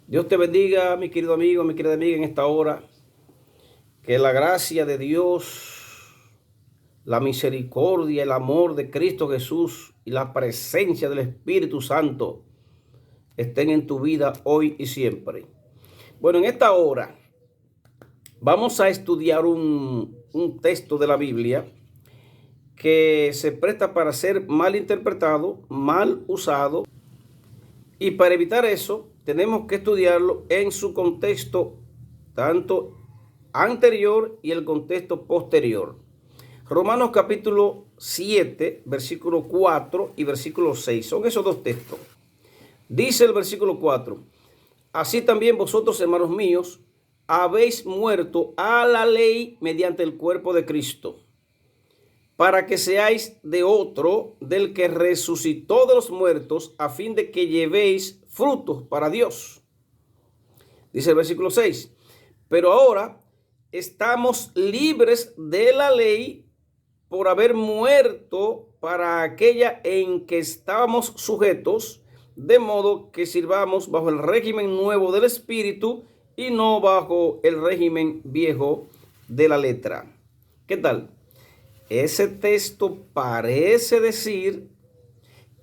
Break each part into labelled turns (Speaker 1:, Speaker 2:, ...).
Speaker 1: Dios te bendiga, mi querido amigo, mi querida amiga, en esta hora. Que la gracia de Dios, la misericordia, el amor de Cristo Jesús y la presencia del Espíritu Santo estén en tu vida hoy y siempre. Bueno, en esta hora vamos a estudiar un texto de la Biblia que se presta para ser mal interpretado, mal usado, y para evitar eso tenemos que estudiarlo en su contexto tanto anterior y el contexto posterior. Romanos capítulo 7, versículo 4 y versículo 6. Son esos dos textos. Dice el versículo 4: así también vosotros, hermanos míos, habéis muerto a la ley mediante el cuerpo de Cristo, para que seáis de otro, del que resucitó de los muertos, a fin de que llevéis frutos para Dios. Dice el versículo 6: pero ahora estamos libres de la ley por haber muerto para aquella en que estábamos sujetos, de modo que sirvamos bajo el régimen nuevo del Espíritu y no bajo el régimen viejo de la letra. ¿Qué tal? Ese texto parece decir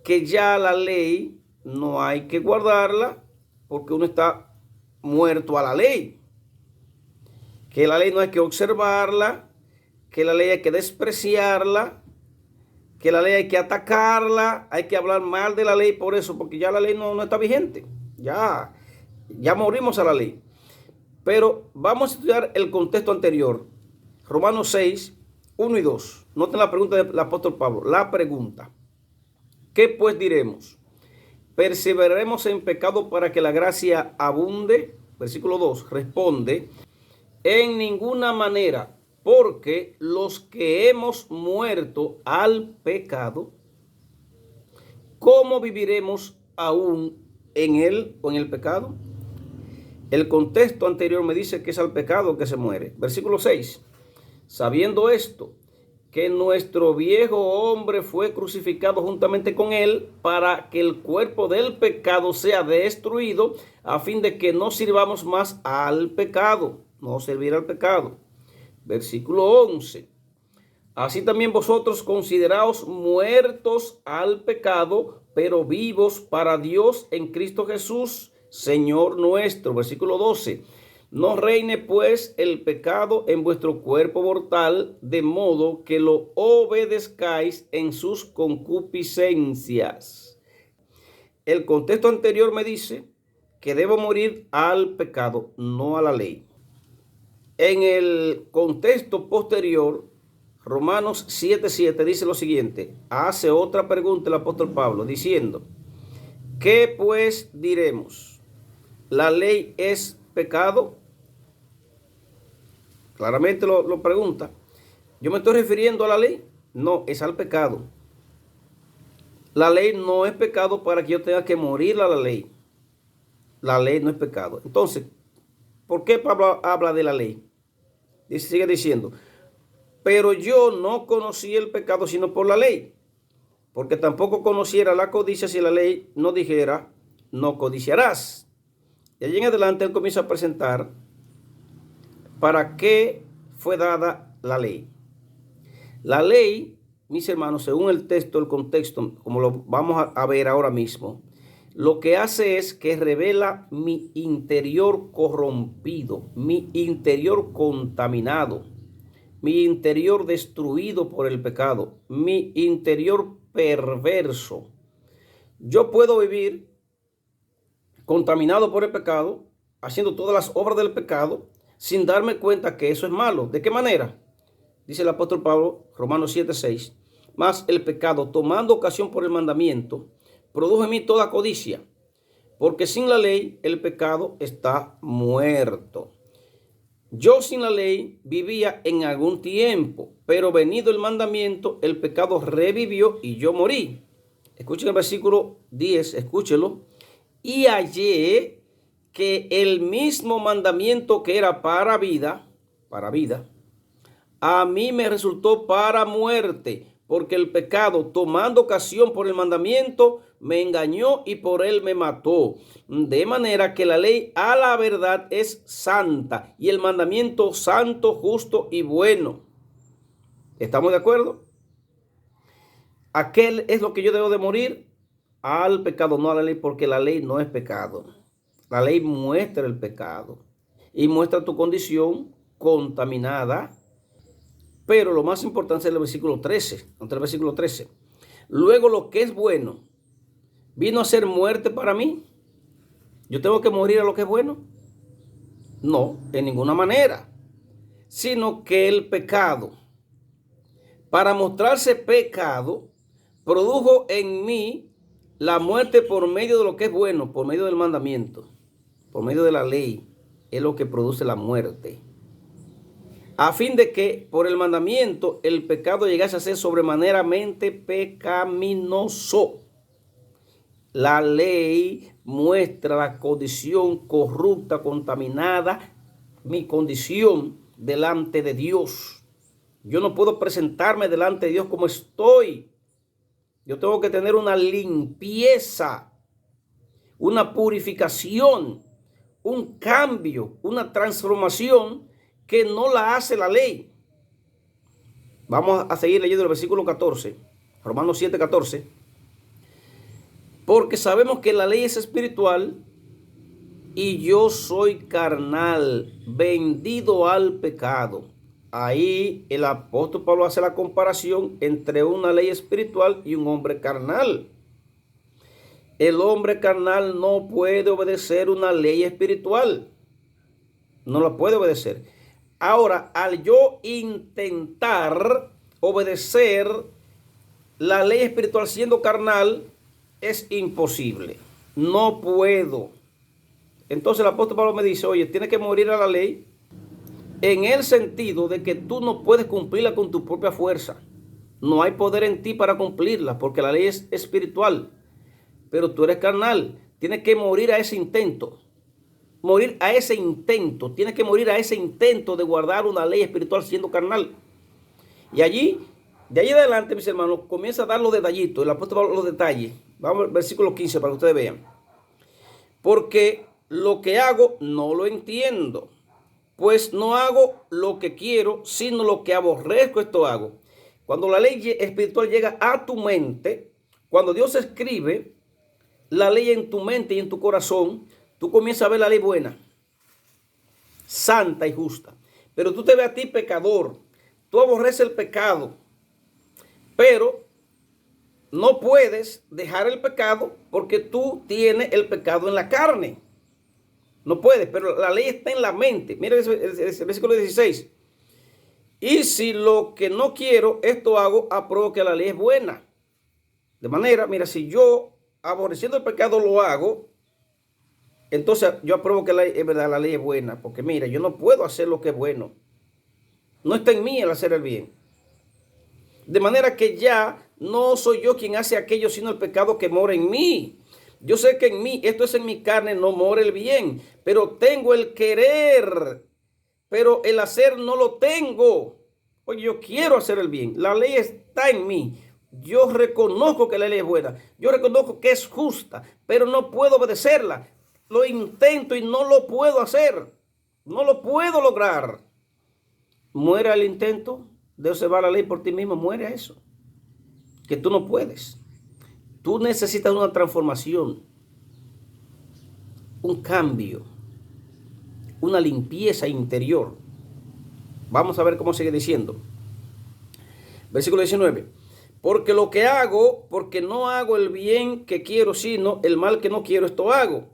Speaker 1: que ya la ley no hay que guardarla porque uno está muerto a la ley. Que la ley no hay que observarla, que la ley hay que despreciarla, que la ley hay que atacarla, hay que hablar mal de la ley por eso, porque ya la ley no está vigente. Ya morimos a la ley. Pero vamos a estudiar el contexto anterior. Romanos 6, 1 y 2. Noten la pregunta del apóstol Pablo. La pregunta: ¿qué pues diremos? ¿Perseveraremos en pecado para que la gracia abunde? Versículo 2 responde: en ninguna manera, porque los que hemos muerto al pecado, ¿cómo viviremos aún en él o en el pecado? El contexto anterior me dice que es al pecado que se muere. Versículo 6. Sabiendo esto, que nuestro viejo hombre fue crucificado juntamente con él, para que el cuerpo del pecado sea destruido, a fin de que no sirvamos más al pecado, no servir al pecado. Versículo 11. Así también vosotros consideraos muertos al pecado, pero vivos para Dios en Cristo Jesús, Señor nuestro. Versículo 12. No reine pues el pecado en vuestro cuerpo mortal, de modo que lo obedezcáis en sus concupiscencias. El contexto anterior me dice que debo morir al pecado, no a la ley. En el contexto posterior, Romanos 7:7 dice lo siguiente. Hace otra pregunta el apóstol Pablo diciendo: ¿qué pues diremos? ¿La ley es pecado? Claramente lo pregunta. ¿Yo me estoy refiriendo a la ley? No, es al pecado. La ley no es pecado para que yo tenga que morir a la ley. La ley no es pecado. Entonces, ¿por qué Pablo habla de la ley? Sigue diciendo: pero yo no conocí el pecado sino por la ley, porque tampoco conociera la codicia si la ley no dijera: no codiciarás. Y allí en adelante él comienza a presentar para qué fue dada la ley. La ley, mis hermanos, según el texto, el contexto, como lo vamos a ver ahora mismo, lo que hace es que revela mi interior corrompido, mi interior contaminado, mi interior destruido por el pecado, mi interior perverso. Yo puedo vivir contaminado por el pecado, haciendo todas las obras del pecado, sin darme cuenta que eso es malo. ¿De qué manera? Dice el apóstol Pablo, Romanos 7:6, mas el pecado, tomando ocasión por el mandamiento, produjo en mí toda codicia, porque sin la ley el pecado está muerto. Yo sin la ley vivía en algún tiempo, pero venido el mandamiento, el pecado revivió y yo morí. Escuchen el versículo 10, escúchelo. Y hallé que el mismo mandamiento que era para vida, a mí me resultó para muerte, porque el pecado, tomando ocasión por el mandamiento, me engañó y por él me mató. De manera que la ley a la verdad es santa y el mandamiento santo, justo y bueno. ¿Estamos de acuerdo? ¿A qué es lo que yo debo de morir? Al pecado, no a la ley, porque la ley no es pecado. La ley muestra el pecado y muestra tu condición contaminada. Pero lo más importante es el versículo 13, entre el versículo 13. Luego lo que es bueno vino a ser muerte para mí. ¿Yo tengo que morir a lo que es bueno? No, en ninguna manera. Sino que el pecado, para mostrarse pecado, produjo en mí la muerte por medio de lo que es bueno, por medio del mandamiento, por medio de la ley, es lo que produce la muerte. A fin de que por el mandamiento el pecado llegase a ser sobremaneramente pecaminoso. La ley muestra la condición corrupta, contaminada, mi condición delante de Dios. Yo no puedo presentarme delante de Dios como estoy. Yo tengo que tener una limpieza, una purificación, un cambio, una transformación que no la hace la ley. Vamos a seguir leyendo el versículo 14, Romanos 7, 14. Porque sabemos que la ley es espiritual y yo soy carnal, vendido al pecado. Ahí el apóstol Pablo hace la comparación entre una ley espiritual y un hombre carnal. El hombre carnal no puede obedecer una ley espiritual. No la puede obedecer. Ahora, al yo intentar obedecer la ley espiritual siendo carnal, es imposible. No puedo. Entonces el apóstol Pablo me dice, oye, tienes que morir a la ley en el sentido de que tú no puedes cumplirla con tu propia fuerza. No hay poder en ti para cumplirla porque la ley es espiritual. Pero tú eres carnal. Tienes que morir a ese intento. Morir a ese intento. Tienes que morir a ese intento de guardar una ley espiritual siendo carnal. Y allí, de ahí adelante, mis hermanos, comienza a dar los detallitos. El apóstol Pablo los detalles. Vamos al versículo 15 para que ustedes vean. Porque lo que hago no lo entiendo. Pues no hago lo que quiero, sino lo que aborrezco, esto hago. Cuando la ley espiritual llega a tu mente, cuando Dios escribe la ley en tu mente y en tu corazón, tú comienzas a ver la ley buena, santa y justa. Pero tú te ves a ti pecador. Tú aborreces el pecado. Pero no puedes dejar el pecado porque tú tienes el pecado en la carne. No puedes, pero la ley está en la mente. Mira el versículo 16. Y si lo que no quiero, esto hago, apruebo que la ley es buena. De manera, mira, si yo aborreciendo el pecado lo hago, entonces yo apruebo que es verdad, la ley es buena. Porque mira, yo no puedo hacer lo que es bueno. No está en mí el hacer el bien. De manera que ya no soy yo quien hace aquello, sino el pecado que mora en mí. Yo sé que en mí, esto es en mi carne, no mora el bien. Pero tengo el querer, pero el hacer no lo tengo. Oye, yo quiero hacer el bien. La ley está en mí. Yo reconozco que la ley es buena. Yo reconozco que es justa, pero no puedo obedecerla. Lo intento y no lo puedo hacer. No lo puedo lograr. Muere el intento de observar la ley por ti mismo. Muere a eso. Que tú no puedes. Tú necesitas una transformación. Un cambio. Una limpieza interior. Vamos a ver cómo sigue diciendo. Versículo 19. Porque lo que hago, porque no hago el bien que quiero, sino el mal que no quiero, esto hago.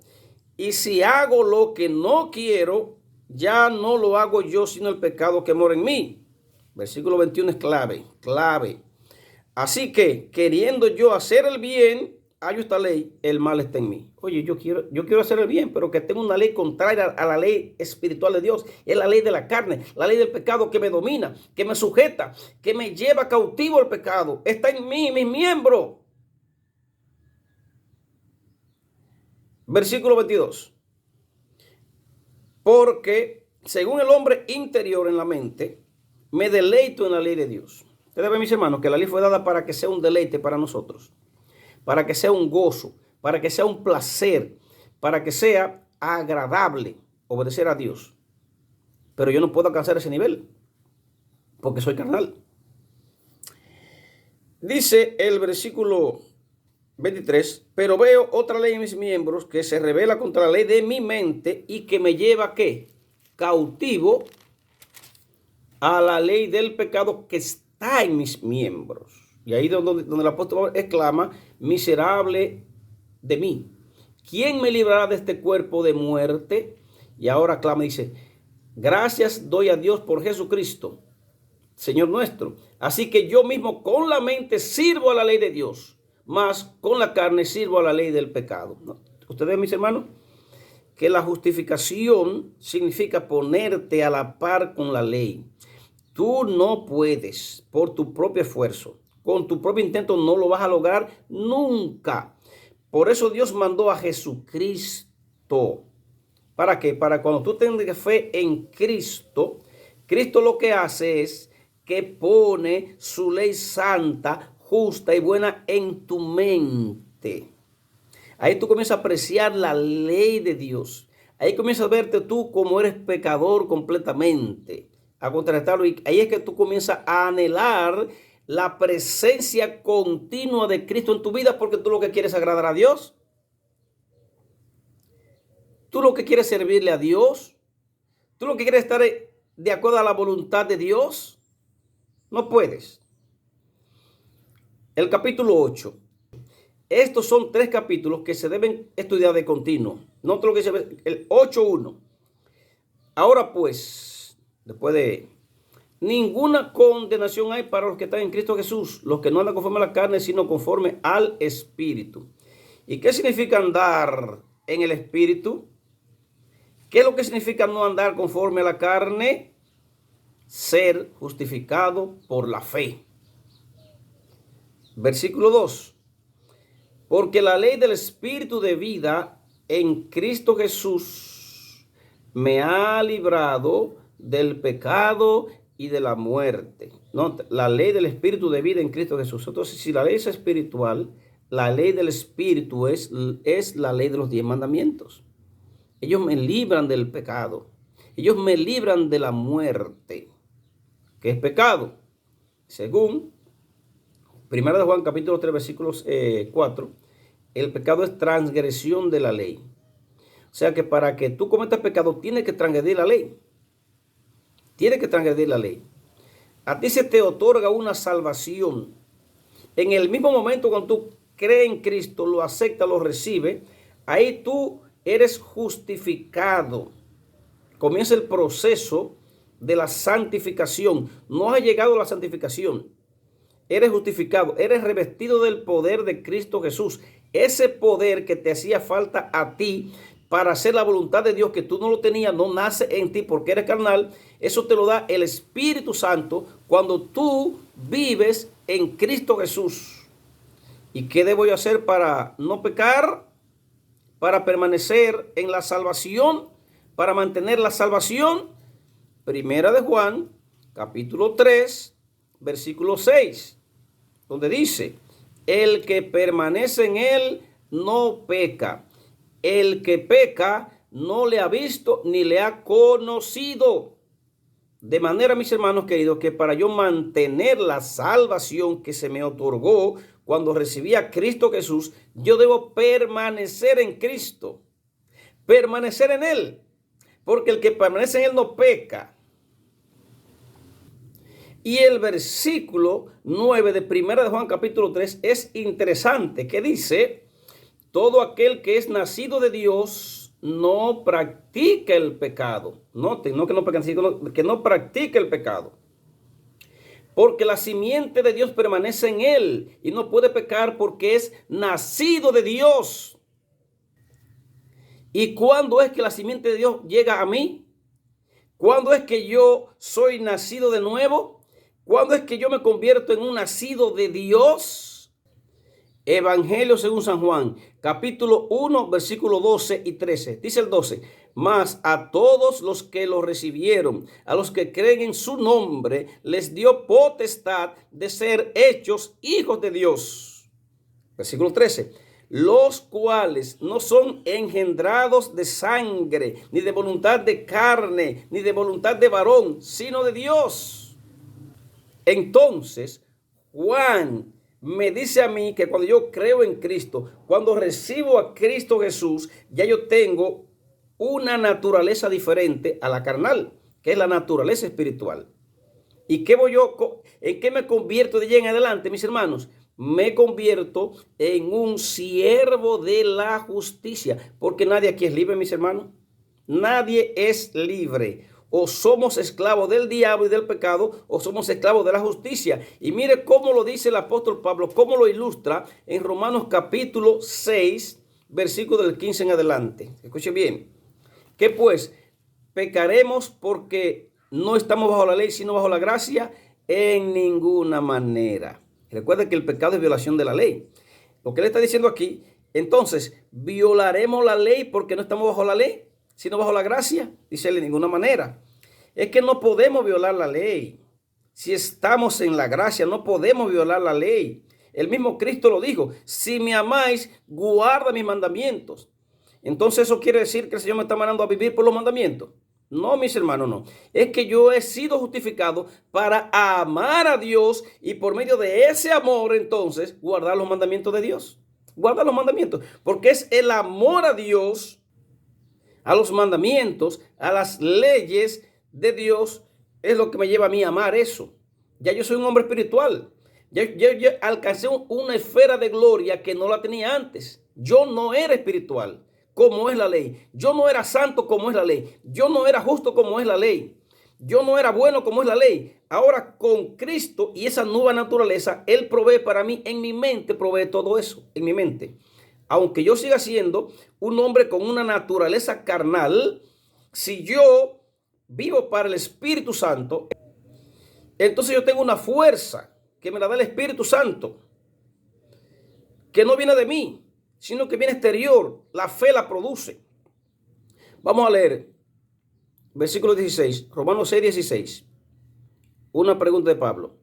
Speaker 1: Y si hago lo que no quiero, ya no lo hago yo, sino el pecado que mora en mí. Versículo 21 es clave. Así que, queriendo yo hacer el bien, hallo esta ley, el mal está en mí. Oye, yo quiero hacer el bien, pero que tengo una ley contraria a la ley espiritual de Dios. Es la ley de la carne, la ley del pecado que me domina, que me sujeta, que me lleva cautivo el pecado. Está en mí, mis miembros. Versículo 22. Porque según el hombre interior en la mente, me deleito en la ley de Dios. Ustedes ven, mis hermanos, que la ley fue dada para que sea un deleite para nosotros. para que sea un gozo, para que sea un placer, para que sea agradable obedecer a Dios. Pero yo no puedo alcanzar ese nivel porque soy carnal. Dice el versículo 23, pero veo otra ley en mis miembros que se revela contra la ley de mi mente y que me lleva, ¿qué? Cautivo a la ley del pecado que está en mis miembros. Y ahí donde el apóstol exclama, miserable de mí. ¿Quién me librará de este cuerpo de muerte? Y ahora clama, dice, gracias doy a Dios por Jesucristo, Señor nuestro. Así que yo mismo con la mente sirvo a la ley de Dios, mas con la carne sirvo a la ley del pecado. ¿No? Ustedes, mis hermanos, que la justificación significa ponerte a la par con la ley. Tú no puedes por tu propio esfuerzo, con tu propio intento no lo vas a lograr nunca. Por eso Dios mandó a Jesucristo. ¿Para qué? Para cuando tú tengas fe en Cristo, Cristo lo que hace es que pone su ley santa, justa y buena en tu mente. Ahí tú comienzas a apreciar la ley de Dios. Ahí comienzas a verte tú como eres pecador completamente, a contrastarlo. Y ahí es que tú comienzas a anhelar la presencia continua de Cristo en tu vida, porque tú lo que quieres es agradar a Dios. Tú lo que quieres es servirle a Dios. Tú lo que quieres es estar de acuerdo a la voluntad de Dios. No puedes. El capítulo 8. Estos son 3 capítulos que se deben estudiar de continuo. No todo lo que se ve, el 8.1. Ahora pues, después de ninguna condenación hay para los que están en Cristo Jesús, los que no andan conforme a la carne, sino conforme al Espíritu. ¿Y qué significa andar en el Espíritu? ¿Qué es lo que significa no andar conforme a la carne? Ser justificado por la fe. Versículo 2. Porque la ley del Espíritu de vida en Cristo Jesús me ha librado del pecado y de la muerte. No, la ley del Espíritu de vida en Cristo Jesús. Entonces, si la ley es espiritual, la ley del Espíritu es la ley de los 10 mandamientos. Ellos me libran del pecado. Ellos me libran de la muerte. ¿Qué es pecado? Según 1 de Juan capítulo 3 versículos 4, el pecado es transgresión de la ley. O sea que para que tú cometas pecado tienes que transgredir la ley. Tienes que transgredir la ley. A ti se te otorga una salvación. En el mismo momento cuando tú crees en Cristo, lo aceptas, lo recibes, ahí tú eres justificado. Comienza el proceso de la santificación. No has llegado a la santificación. Eres justificado, eres revestido del poder de Cristo Jesús. Ese poder que te hacía falta a ti para hacer la voluntad de Dios, que tú no lo tenías, no nace en ti porque eres carnal. Eso te lo da el Espíritu Santo cuando tú vives en Cristo Jesús. ¿Y qué debo yo hacer para no pecar? Para permanecer en la salvación, para mantener la salvación. 1 de Juan, capítulo 3, versículo 6, donde dice, el que permanece en él no peca. El que peca no le ha visto ni le ha conocido. De manera, mis hermanos queridos, que para yo mantener la salvación que se me otorgó cuando recibí a Cristo Jesús, yo debo permanecer en Cristo, permanecer en Él, porque el que permanece en Él no peca. Y el versículo 9 de 1 de Juan capítulo 3 es interesante, que dice, todo aquel que es nacido de Dios no practica el pecado. Noten, no que no practique, sino que no practica el pecado. Porque la simiente de Dios permanece en él y no puede pecar porque es nacido de Dios. ¿Y cuándo es que la simiente de Dios llega a mí? ¿Cuándo es que yo soy nacido de nuevo? ¿Cuándo es que yo me convierto en un nacido de Dios? Evangelio según San Juan, capítulo 1, versículo 12 y 13. Dice el 12, mas a todos los que lo recibieron, a los que creen en su nombre, les dio potestad de ser hechos hijos de Dios. Versículo 13. Los cuales no son engendrados de sangre, ni de voluntad de carne, ni de voluntad de varón, sino de Dios. Entonces, Juan me dice a mí que cuando yo creo en Cristo, cuando recibo a Cristo Jesús, ya yo tengo una naturaleza diferente a la carnal, que es la naturaleza espiritual. ¿Y qué voy yo? ¿En qué me convierto de allí en adelante, mis hermanos? Me convierto en un siervo de la justicia, porque nadie aquí es libre, mis hermanos. Nadie es libre. O somos esclavos del diablo y del pecado, o somos esclavos de la justicia. Y mire cómo lo dice el apóstol Pablo, cómo lo ilustra en Romanos capítulo 6, versículo del 15 en adelante. Escuche bien. ¿Qué pues? ¿Pecaremos porque no estamos bajo la ley, sino bajo la gracia? En ninguna manera. Recuerda que el pecado es violación de la ley. Lo que él está diciendo aquí, entonces, ¿violaremos la ley porque no estamos bajo la ley, sino bajo la gracia? Dice él, de ninguna manera. Es que no podemos violar la ley. Si estamos en la gracia, no podemos violar la ley. El mismo Cristo lo dijo, si me amáis, guarda mis mandamientos. Entonces eso quiere decir que el Señor me está mandando a vivir por los mandamientos. No, mis hermanos, no. Es que yo he sido justificado para amar a Dios y por medio de ese amor, entonces, guardar los mandamientos de Dios. Guardar los mandamientos. Porque es el amor a Dios, a los mandamientos, a las leyes de Dios, es lo que me lleva a mí a amar eso. Ya yo soy un hombre espiritual. Ya alcancé una esfera de gloria que no la tenía antes. Yo no era espiritual como es la ley. Yo no era santo como es la ley. Yo no era justo como es la ley. Yo no era bueno como es la ley. Ahora con Cristo y esa nueva naturaleza, Él provee para mí, en mi mente provee todo eso, en mi mente. Aunque yo siga siendo un hombre con una naturaleza carnal, si yo vivo para el Espíritu Santo, entonces yo tengo una fuerza que me la da el Espíritu Santo, que no viene de mí, sino que viene exterior. La fe la produce. Vamos a leer versículo 16, Romanos 6, 16. Una pregunta de Pablo.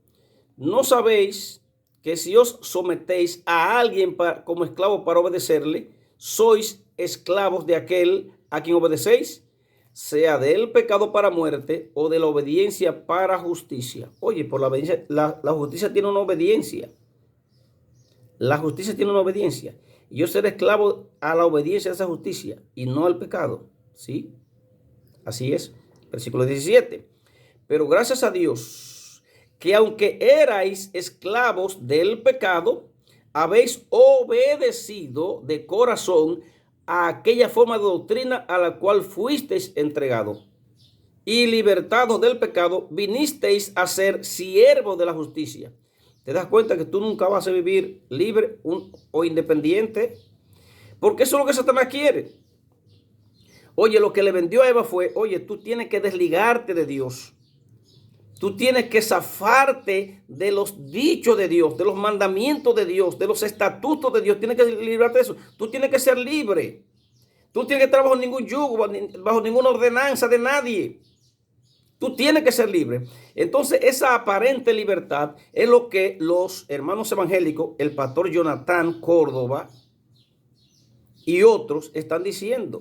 Speaker 1: ¿No sabéis que si os sometéis a alguien como esclavo para obedecerle, sois esclavos de aquel a quien obedecéis, sea del pecado para muerte o de la obediencia para justicia? Oye, por la obediencia, la justicia tiene una obediencia. La justicia tiene una obediencia. Y yo seré esclavo a la obediencia de esa justicia y no al pecado. ¿Sí? Así es. Versículo 17. Pero gracias a Dios, que aunque erais esclavos del pecado, habéis obedecido de corazón a aquella forma de doctrina a la cual fuisteis entregados. Y libertados del pecado, vinisteis a ser siervos de la justicia. ¿Te das cuenta que tú nunca vas a vivir libre o independiente? Porque eso es lo que Satanás quiere. Oye, lo que le vendió a Eva fue, oye, tú tienes que desligarte de Dios. Tú tienes que zafarte de los dichos de Dios, de los mandamientos de Dios, de los estatutos de Dios. Tienes que librarte de eso. Tú tienes que ser libre. Tú tienes que estar bajo ningún yugo, bajo ninguna ordenanza de nadie. Tú tienes que ser libre. Entonces, esa aparente libertad es lo que los hermanos evangélicos, el pastor Jonathan Córdoba y otros están diciendo.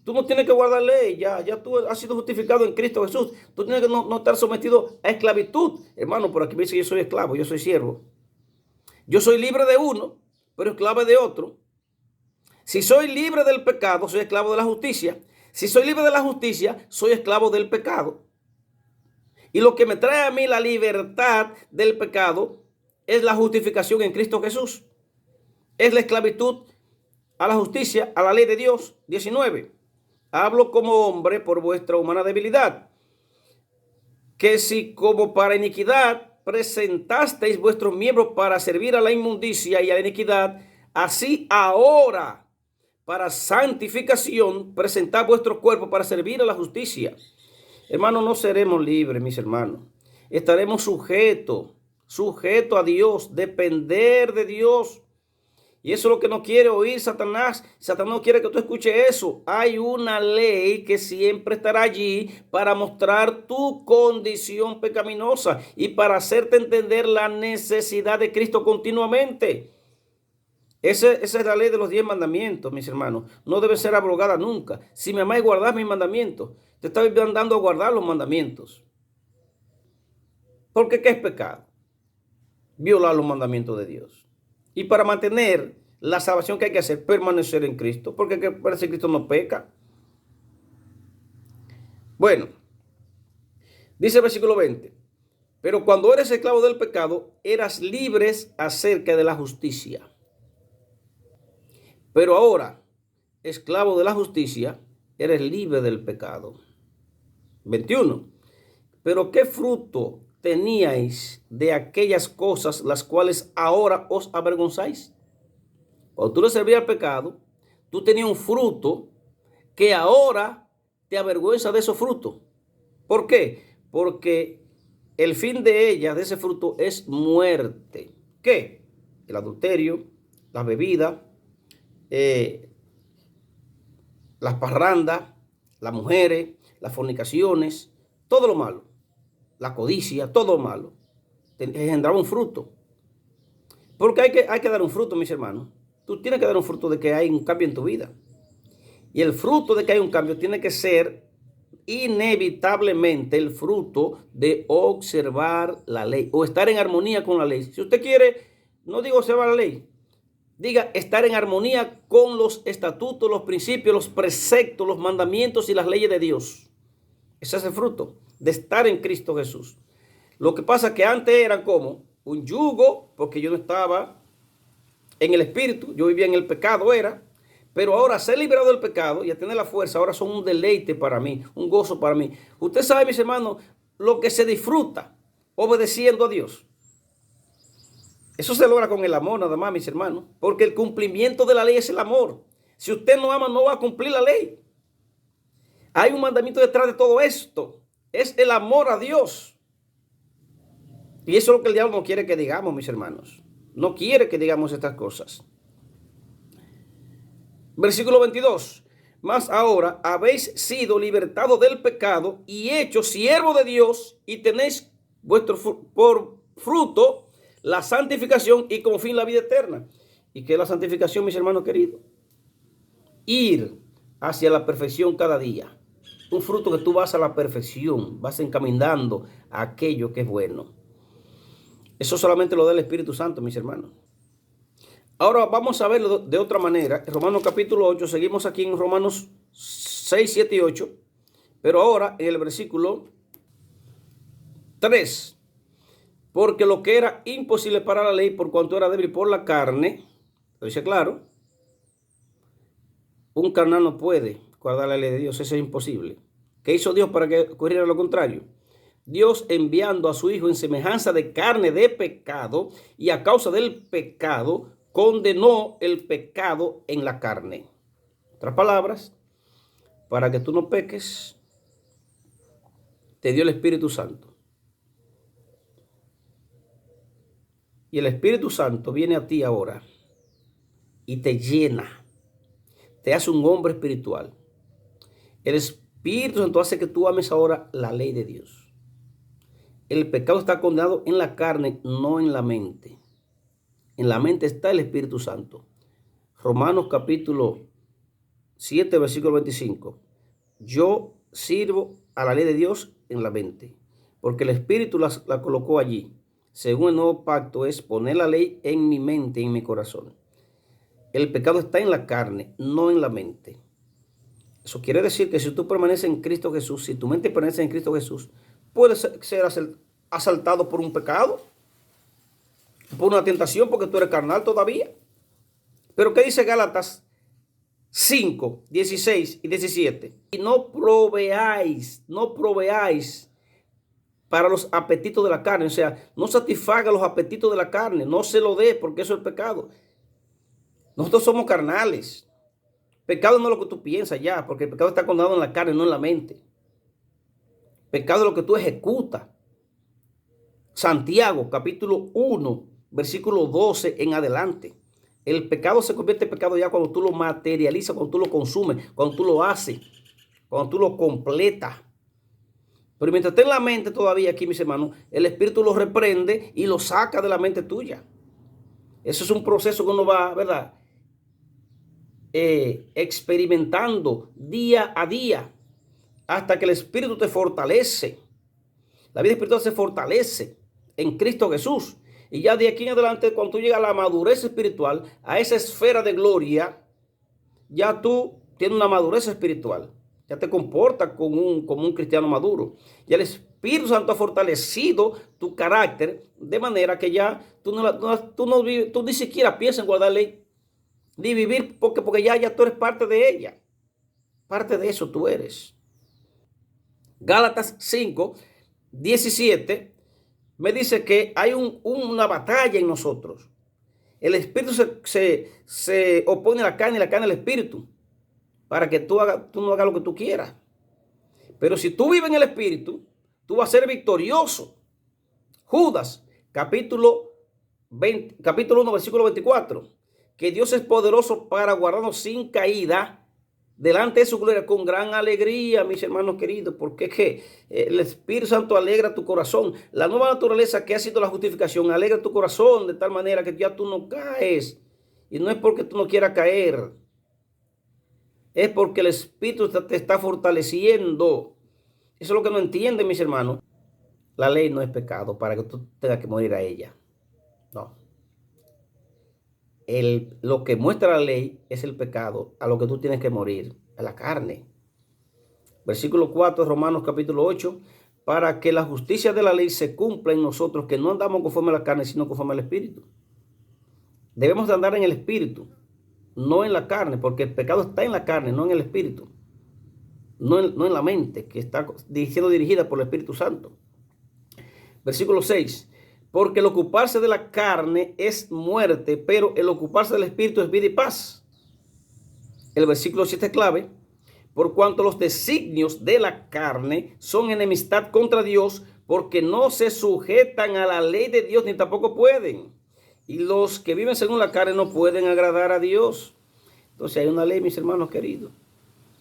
Speaker 1: Tú no tienes que guardar ley, ya tú has sido justificado en Cristo Jesús. Tú tienes que no estar sometido a esclavitud. Hermano, por aquí me dice que yo soy esclavo, yo soy siervo. Yo soy libre de uno, pero esclavo de otro. Si soy libre del pecado, soy esclavo de la justicia. Si soy libre de la justicia, soy esclavo del pecado. Y lo que me trae a mí la libertad del pecado es la justificación en Cristo Jesús. Es la esclavitud a la justicia, a la ley de Dios. 19. Hablo como hombre por vuestra humana debilidad. Que si como para iniquidad presentasteis vuestros miembros para servir a la inmundicia y a la iniquidad, así ahora para santificación presentad vuestros cuerpos para servir a la justicia. Hermanos, no seremos libres, mis hermanos. Estaremos sujetos a Dios, depender de Dios. Y eso es lo que no quiere oír Satanás. Satanás no quiere que tú escuches eso. Hay una ley que siempre estará allí para mostrar tu condición pecaminosa y para hacerte entender la necesidad de Cristo continuamente. Esa es la ley de los 10 mandamientos, mis hermanos. No debe ser abrogada nunca. Si me amáis, guardad mis mandamientos. Te está mandando a guardar los mandamientos. Porque ¿qué es pecado? Violar los mandamientos de Dios. Y para mantener la salvación que hay que hacer, permanecer en Cristo. Porque parece que Cristo no peca. Bueno, dice el versículo 20. Pero cuando eres esclavo del pecado, eras libres acerca de la justicia. Pero ahora, esclavo de la justicia, eres libre del pecado. 21. Pero ¿qué fruto teníais de aquellas cosas las cuales ahora os avergonzáis? Cuando tú le servías al pecado, tú tenías un fruto que ahora te avergüenza de esos frutos. ¿Por qué? Porque el fin de ella, de ese fruto, es muerte. ¿Qué? El adulterio, la bebida, las parrandas, las mujeres, las fornicaciones, todo lo malo, la codicia, todo lo malo, engendraba un fruto. Porque hay que dar un fruto, mis hermanos. Tú tienes que dar un fruto de que hay un cambio en tu vida. Y el fruto de que hay un cambio tiene que ser inevitablemente el fruto de observar la ley o estar en armonía con la ley. Si usted quiere, no digo observar la ley, diga estar en armonía con los estatutos, los principios, los preceptos, los mandamientos y las leyes de Dios. Ese es el fruto de estar en Cristo Jesús. Lo que pasa es que antes eran como un yugo, porque yo no estaba en el espíritu, yo vivía en el pecado, pero ahora ser liberado del pecado y a tener la fuerza, ahora son un deleite para mí, un gozo para mí. Usted sabe, mis hermanos, lo que se disfruta obedeciendo a Dios. Eso se logra con el amor nada más, mis hermanos, porque el cumplimiento de la ley es el amor. Si usted no ama, no va a cumplir la ley. Hay un mandamiento detrás de todo esto, es el amor a Dios. Y eso es lo que el diablo no quiere que digamos, mis hermanos. No quiere que digamos estas cosas. Versículo 22. Mas ahora habéis sido libertados del pecado y hechos siervos de Dios y tenéis vuestro por fruto la santificación y con fin la vida eterna. ¿Y qué es la santificación, mis hermanos queridos? Ir hacia la perfección cada día. Un fruto que tú vas a la perfección, vas encaminando a aquello que es bueno. Eso solamente lo da el Espíritu Santo, mis hermanos. Ahora vamos a verlo de otra manera. Romanos capítulo 8, seguimos aquí en Romanos 6, 7 y 8. Pero ahora en el versículo 3. Porque lo que era imposible para la ley, por cuanto era débil por la carne, lo dice claro, un carnal no puede guardar la ley de Dios, eso es imposible. ¿Qué hizo Dios para que ocurriera lo contrario? Dios enviando a su Hijo en semejanza de carne de pecado y a causa del pecado condenó el pecado en la carne. En otras palabras, para que tú no peques, te dio el Espíritu Santo. Y el Espíritu Santo viene a ti ahora y te llena, te hace un hombre espiritual. El Espíritu Santo hace que tú ames ahora la ley de Dios. El pecado está condenado en la carne, no en la mente. En la mente está el Espíritu Santo. Romanos capítulo 7, versículo 25. Yo sirvo a la ley de Dios en la mente, porque el Espíritu la colocó allí. Según el nuevo pacto es poner la ley en mi mente, en mi corazón. El pecado está en la carne, no en la mente. Eso quiere decir que si tú permaneces en Cristo Jesús, si tu mente permanece en Cristo Jesús, puedes ser asaltado por un pecado, por una tentación, porque tú eres carnal todavía. Pero ¿qué dice Gálatas 5, 16 y 17? Y no proveáis para los apetitos de la carne. O sea, no satisfaga los apetitos de la carne. No se lo dé, porque eso es pecado. Nosotros somos carnales. Pecado no es lo que tú piensas ya, porque el pecado está condenado en la carne, no en la mente. Pecado es lo que tú ejecutas. Santiago, capítulo 1, versículo 12 en adelante. El pecado se convierte en pecado ya cuando tú lo materializas, cuando tú lo consumes, cuando tú lo haces, cuando tú lo completas. Pero mientras esté en la mente todavía aquí, mis hermanos, el Espíritu lo reprende y lo saca de la mente tuya. Eso es un proceso que uno va, ¿verdad? Experimentando día a día hasta que el Espíritu te fortalece. La vida espiritual se fortalece en Cristo Jesús. Y ya de aquí en adelante, cuando tú llegas a la madurez espiritual, a esa esfera de gloria, ya tú tienes una madurez espiritual. Ya te comportas como un cristiano maduro. Y el Espíritu Santo ha fortalecido tu carácter de manera que ya tú ni siquiera piensas en guardar ley ni vivir porque ya tú eres parte de ella. Parte de eso tú eres. Gálatas 5:17 me dice que hay una batalla en nosotros. El espíritu se opone a la carne y la carne al espíritu para que tú no hagas lo que tú quieras. Pero si tú vives en el espíritu, tú vas a ser victorioso. Judas, capítulo 1, versículo 24. Que Dios es poderoso para guardarnos sin caída delante de su gloria con gran alegría, mis hermanos queridos, porque es que el Espíritu Santo alegra tu corazón. La nueva naturaleza que ha sido la justificación alegra tu corazón de tal manera que ya tú no caes. Y no es porque tú no quieras caer, es porque el Espíritu te está fortaleciendo. Eso es lo que no entienden, mis hermanos. La ley no es pecado para que tú tengas que morir a ella. No. Lo que muestra la ley es el pecado a lo que tú tienes que morir, a la carne. Versículo 4 de Romanos capítulo 8, para que la justicia de la ley se cumpla en nosotros, que no andamos conforme a la carne, sino conforme al Espíritu. Debemos de andar en el Espíritu, no en la carne, porque el pecado está en la carne, no en el Espíritu. No en la mente, que está siendo dirigida por el Espíritu Santo. Versículo 6. Porque el ocuparse de la carne es muerte, pero el ocuparse del Espíritu es vida y paz. El versículo 7 es clave. Por cuanto los designios de la carne son enemistad contra Dios, porque no se sujetan a la ley de Dios, ni tampoco pueden. Y los que viven según la carne no pueden agradar a Dios. Entonces hay una ley, mis hermanos queridos.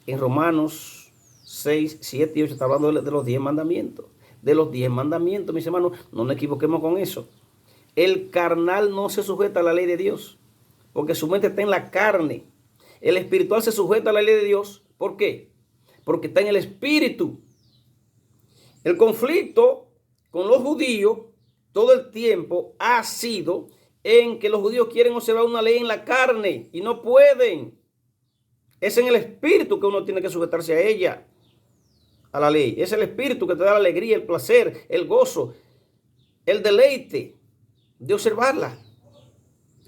Speaker 1: En Romanos 6, 7 y 8 está hablando de los 10 mandamientos. De los 10 mandamientos, mis hermanos, no nos equivoquemos con eso. El carnal no se sujeta a la ley de Dios, porque su mente está en la carne. El espiritual se sujeta a la ley de Dios. ¿Por qué? Porque está en el espíritu. El conflicto con los judíos todo el tiempo ha sido en que los judíos quieren observar una ley en la carne y no pueden. Es en el espíritu que uno tiene que sujetarse a ella, a la ley. Es el espíritu que te da la alegría, el placer, el gozo, el deleite de observarla.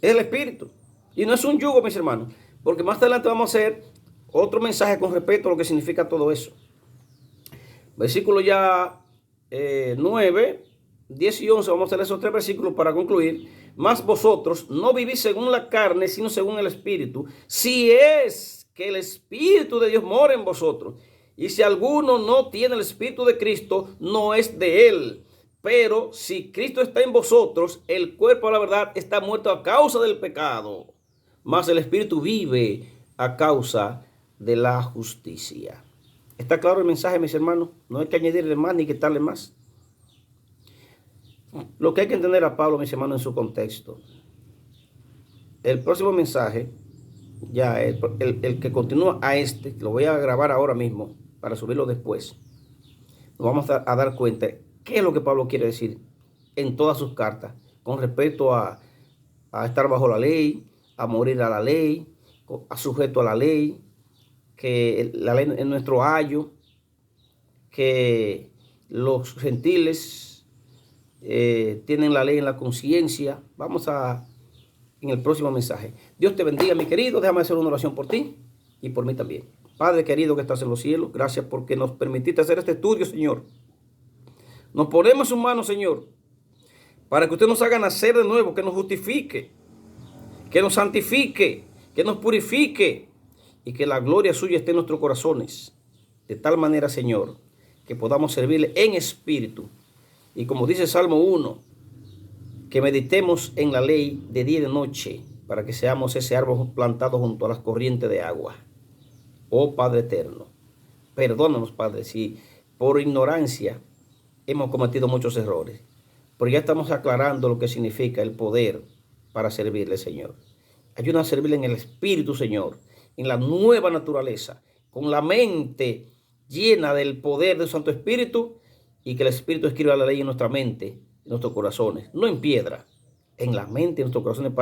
Speaker 1: Es el espíritu. Y no es un yugo, mis hermanos, porque más adelante vamos a hacer otro mensaje con respecto a lo que significa todo eso. Versículo ya 9, 10 y 11, vamos a leer esos 3 versículos para concluir. Mas vosotros no vivís según la carne, sino según el espíritu, si es que el espíritu de Dios mora en vosotros. Y si alguno no tiene el espíritu de Cristo, no es de él. Pero si Cristo está en vosotros, el cuerpo, la verdad, está muerto a causa del pecado, mas el espíritu vive a causa de la justicia. ¿Está claro el mensaje, mis hermanos? No hay que añadirle más ni quitarle más. Lo que hay que entender a Pablo, mis hermanos, en su contexto. El próximo mensaje, ya el que continúa a este, lo voy a grabar ahora mismo para subirlo después. Nos vamos a dar cuenta qué es lo que Pablo quiere decir en todas sus cartas con respecto a estar bajo la ley, a morir a la ley, a sujeto a la ley, que la ley es nuestro ayo, que los gentiles tienen la ley en la conciencia. Vamos en el próximo mensaje. Dios te bendiga, mi querido. Déjame hacer una oración por ti y por mí también. Padre querido que estás en los cielos, gracias porque nos permitiste hacer este estudio, Señor. Nos ponemos en sus manos, Señor, para que usted nos haga nacer de nuevo, que nos justifique, que nos santifique, que nos purifique y que la gloria suya esté en nuestros corazones. De tal manera, Señor, que podamos servirle en espíritu. Y como dice Salmo 1, que meditemos en la ley de día y de noche, para que seamos ese árbol plantado junto a las corrientes de agua. Oh Padre eterno, perdónanos, Padre, si por ignorancia hemos cometido muchos errores, pero ya estamos aclarando lo que significa el poder para servirle, Señor. Ayúdanos a servirle en el Espíritu, Señor, en la nueva naturaleza, con la mente llena del poder de su Santo Espíritu, y que el Espíritu escriba la ley en nuestra mente, en nuestros corazones, no en piedra, en la mente, en nuestros corazones,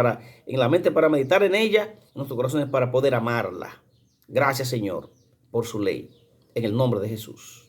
Speaker 1: en la mente para meditar en ella, en nuestros corazones para poder amarla. Gracias, Señor, por su ley, en el nombre de Jesús.